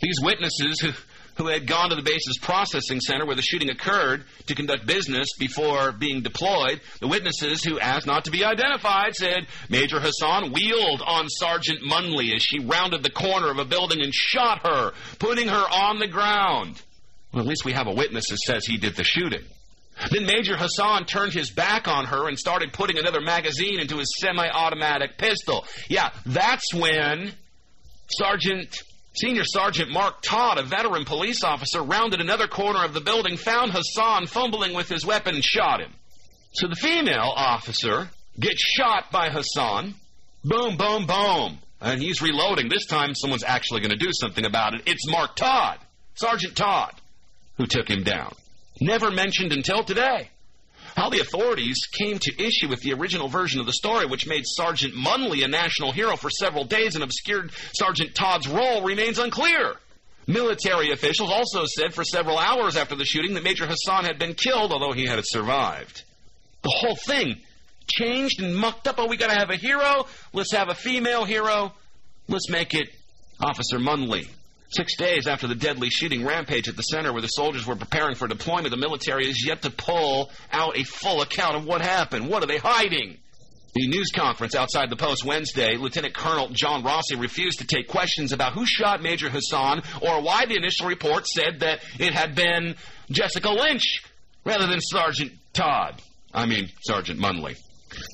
These witnesses who had gone to the base's processing center where the shooting occurred to conduct business before being deployed, the witnesses who asked not to be identified said Major Hasan wheeled on Sergeant Munley as she rounded the corner of a building and shot her, putting her on the ground. Well, at least we have a witness that says he did the shooting. Then Major Hasan turned his back on her and started putting another magazine into his semi-automatic pistol. Yeah, that's when Senior Sergeant Mark Todd, a veteran police officer, rounded another corner of the building, found Hasan fumbling with his weapon, and shot him. So the female officer gets shot by Hasan. Boom, boom, boom. And he's reloading. This time someone's actually going to do something about it. It's Mark Todd, Sergeant Todd, who took him down. Never mentioned until today. How the authorities came to issue with the original version of the story, which made Sergeant Munley a national hero for several days and obscured Sergeant Todd's role, remains unclear. Military officials also said for several hours after the shooting that Major Hasan had been killed, although he had survived. The whole thing changed and mucked up. Oh, we got to have a hero. Let's have a female hero. Let's make it Officer Munley. 6 days after the deadly shooting rampage at the center where the soldiers were preparing for deployment, the military is yet to pull out a full account of what happened. What are they hiding? The news conference outside the post Wednesday, Lieutenant Colonel John Rossi refused to take questions about who shot Major Hasan or why the initial report said that it had been Jessica Lynch rather than Sergeant Munley.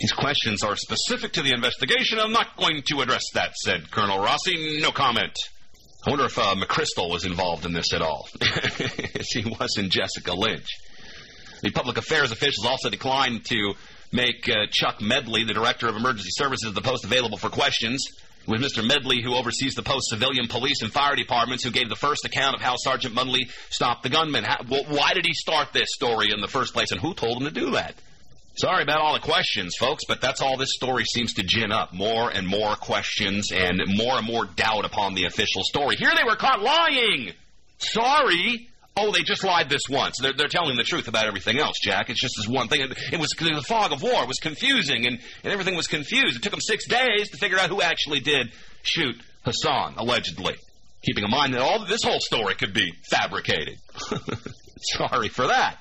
These questions are specific to the investigation. I'm not going to address that, said Colonel Rossi. No comment. I wonder if McChrystal was involved in this at all. She wasn't Jessica Lynch. The public affairs officials also declined to make Chuck Medley, the Director of Emergency Services of the Post, available for questions. It was Mr. Medley, who oversees the Post's civilian police and fire departments, who gave the first account of how Sergeant Munley stopped the gunman. Why did he start this story in the first place, and who told him to do that? Sorry about all the questions, folks, but that's all this story seems to gin up. More and more questions and more doubt upon the official story. Here they were caught lying! Sorry! Oh, they just lied this once. They're telling the truth about everything else, Jack. It's just this one thing. It was the fog of war. It was confusing, and everything was confused. It took them 6 days to figure out who actually did shoot Hasan, allegedly. Keeping in mind that this whole story could be fabricated. Sorry for that.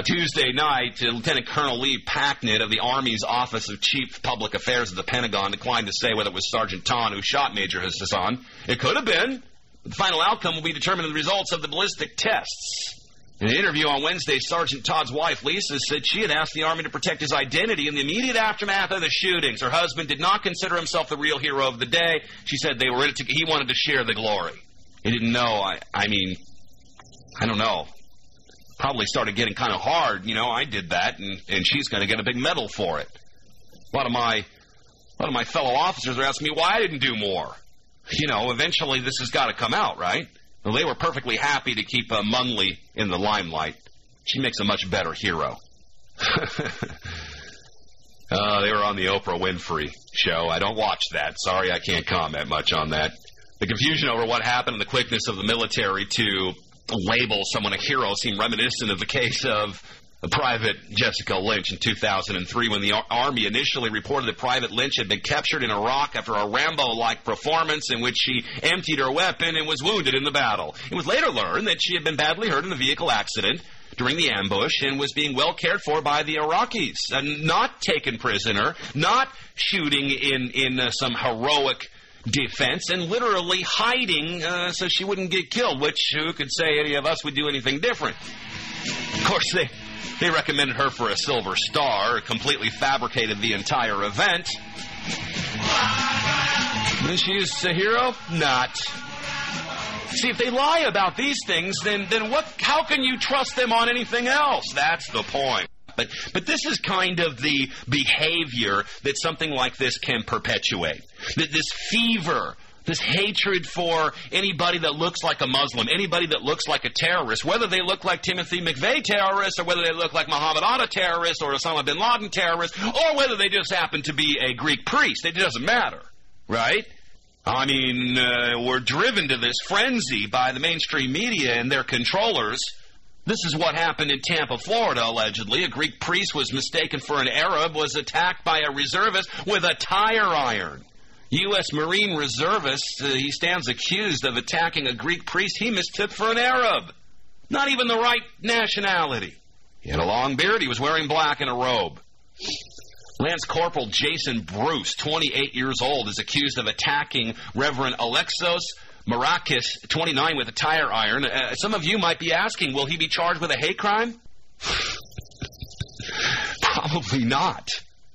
Tuesday night, Lieutenant Colonel Lee Packnett of the Army's Office of Chief Public Affairs of the Pentagon declined to say whether it was Sergeant Todd who shot Major Hasan. It could have been. The final outcome will be determined in the results of the ballistic tests. In an interview on Wednesday, Sergeant Todd's wife, Lisa, said she had asked the Army to protect his identity in the immediate aftermath of the shootings. Her husband did not consider himself the real hero of the day. She said they were in it he wanted to share the glory. He didn't know. I don't know. Probably started getting kind of hard. I did that, and she's going to get a big medal for it. A lot of my fellow officers are asking me why I didn't do more. Eventually this has got to come out, right? Well, they were perfectly happy to keep Munley in the limelight. She makes a much better hero. They were on the Oprah Winfrey show. I don't watch that. Sorry, I can't comment much on that. The confusion over what happened and the quickness of the military to label someone a hero seemed reminiscent of the case of Private Jessica Lynch in 2003 when the Army initially reported that Private Lynch had been captured in Iraq after a Rambo-like performance in which she emptied her weapon and was wounded in the battle. It was later learned that she had been badly hurt in a vehicle accident during the ambush and was being well cared for by the Iraqis, not taken prisoner, not shooting in some heroic defense, and literally hiding so she wouldn't get killed, which who could say any of us would do anything different? Of course, they recommended her for a Silver Star, completely fabricated the entire event. And she's a hero? Not. See, if they lie about these things, then how can you trust them on anything else? That's the point. But this is kind of the behavior that something like this can perpetuate. This fever, this hatred for anybody that looks like a Muslim, anybody that looks like a terrorist, whether they look like Timothy McVeigh terrorists, or whether they look like Muhammad Atta terrorists, or Osama bin Laden terrorists, or whether they just happen to be a Greek priest. It doesn't matter, right? We're driven to this frenzy by the mainstream media and their controllers. This is what happened in Tampa, Florida, allegedly. A Greek priest was mistaken for an Arab, was attacked by a reservist with a tire iron. U.S. Marine reservist, he stands accused of attacking a Greek priest he mistook for an Arab. Not even the right nationality. He had a long beard. He was wearing black and a robe. Lance Corporal Jason Bruce, 28 years old, is accused of attacking Reverend Alexos Marakis, 29, with a tire iron. Some of you might be asking, will he be charged with a hate crime? Probably not.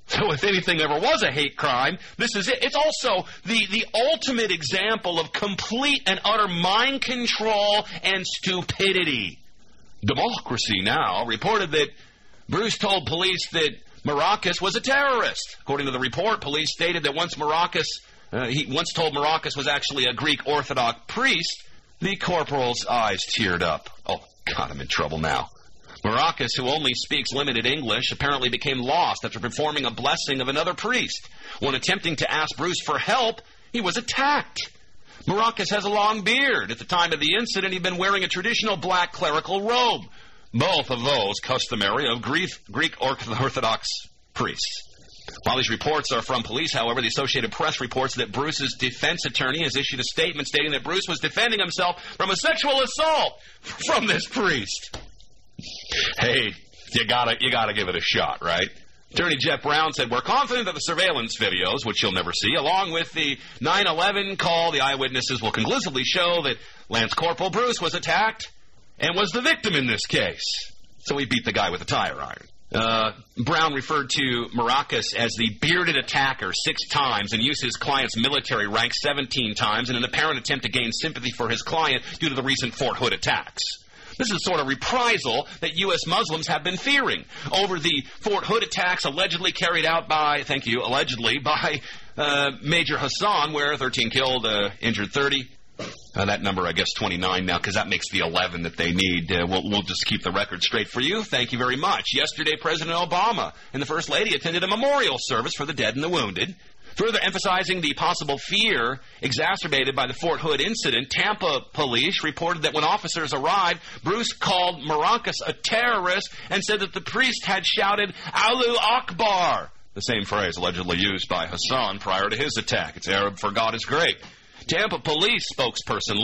So if anything ever was a hate crime, this is it. It's also the ultimate example of complete and utter mind control and stupidity. Democracy Now! Reported that Bruce told police that Marakis was a terrorist. According to the report, police stated that he once told Marakis was actually a Greek Orthodox priest. The corporal's eyes teared up. Oh, God, I'm in trouble now. Marakis, who only speaks limited English, apparently became lost after performing a blessing of another priest. When attempting to ask Bruce for help, he was attacked. Marakis has a long beard. At the time of the incident, he'd been wearing a traditional black clerical robe. Both of those customary of Greek Orthodox priests. While these reports are from police, however, the Associated Press reports that Bruce's defense attorney has issued a statement stating that Bruce was defending himself from a sexual assault from this priest. Hey, you gotta give it a shot, right? Attorney Jeff Brown said, we're confident that the surveillance videos, which you'll never see, along with the 9/11 call, the eyewitnesses will conclusively show that Lance Corporal Bruce was attacked and was the victim in this case. So he beat the guy with a tire iron. Brown referred to Marakis as the bearded attacker 6 times and used his client's military rank 17 times in an apparent attempt to gain sympathy for his client due to the recent Fort Hood attacks. This is sort of reprisal that U.S. Muslims have been fearing over the Fort Hood attacks allegedly carried out by, Major Hasan, where 13 killed, injured 30. That number, I guess, 29 now, because that makes the 11 that they need. We'll just keep the record straight for you. Thank you very much. Yesterday, President Obama and the First Lady attended a memorial service for the dead and the wounded. Further emphasizing the possible fear exacerbated by the Fort Hood incident, Tampa police reported that when officers arrived, Bruce called Marakis a terrorist and said that the priest had shouted, "Allahu Akbar," the same phrase allegedly used by Hasan prior to his attack. It's Arab for God is great. Tampa police spokesperson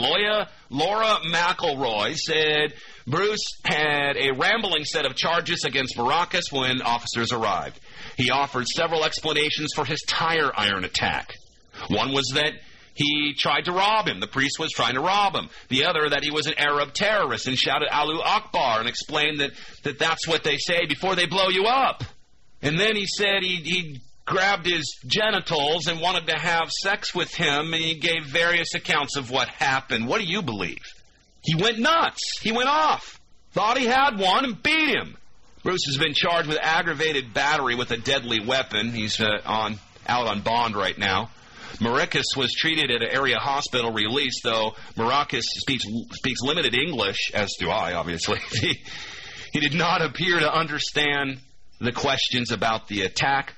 Laura McElroy said Bruce had a rambling set of charges against Marakis when officers arrived. He offered several explanations for his tire iron attack. One was that he tried to rob him. The priest was trying to rob him. The other, that he was an Arab terrorist and shouted Allahu Akbar and explained that that's what they say before they blow you up. And then he said he grabbed his genitals and wanted to have sex with him, and he gave various accounts of what happened. What do you believe? He went nuts. He went off. Thought he had one and beat him. Bruce has been charged with aggravated battery with a deadly weapon. He's out on bond right now. Marakis was treated at an area hospital release, though Marakis speaks limited English, as do I, obviously. He did not appear to understand the questions about the attack.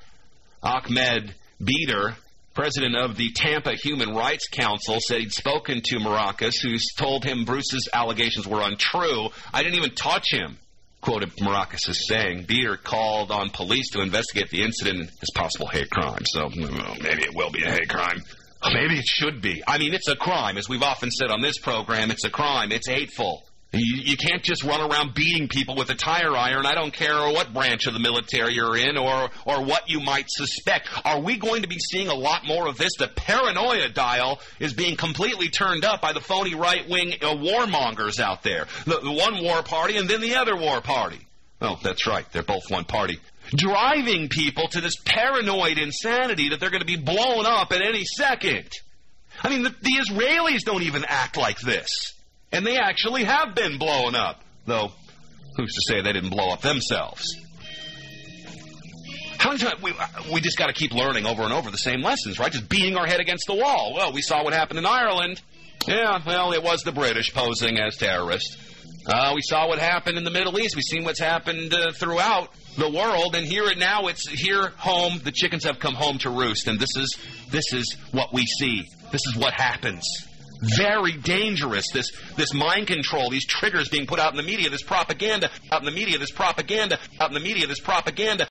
Ahmed Beater, president of the Tampa Human Rights Council, said he'd spoken to Marakis, who told him Bruce's allegations were untrue. "I didn't even touch him," quoted Marakis as saying. Beater called on police to investigate the incident as possible hate crime. So maybe it will be a hate crime. Maybe it should be. I mean, it's a crime. As we've often said on this program, it's a crime. It's hateful. You can't just run around beating people with a tire iron. I don't care what branch of the military you're in or what you might suspect. Are we going to be seeing a lot more of this? The paranoia dial is being completely turned up by the phony right-wing warmongers out there. The one war party and then the other war party. Oh, that's right. They're both one party. Driving people to this paranoid insanity that they're going to be blown up at any second. I mean, the Israelis don't even act like this. And they actually have been blown up. Though, who's to say they didn't blow up themselves? How many times we just got to keep learning over and over the same lessons, right? Just beating our head against the wall. Well, we saw what happened in Ireland. Yeah, well, it was the British posing as terrorists. We saw what happened in the Middle East. We've seen what's happened throughout the world. And now it's here home. The chickens have come home to roost. And this is what we see. This is what happens. Very dangerous, this mind control, these triggers being put out in the media, this propaganda, out in the media, this propaganda, out in the media, this propaganda.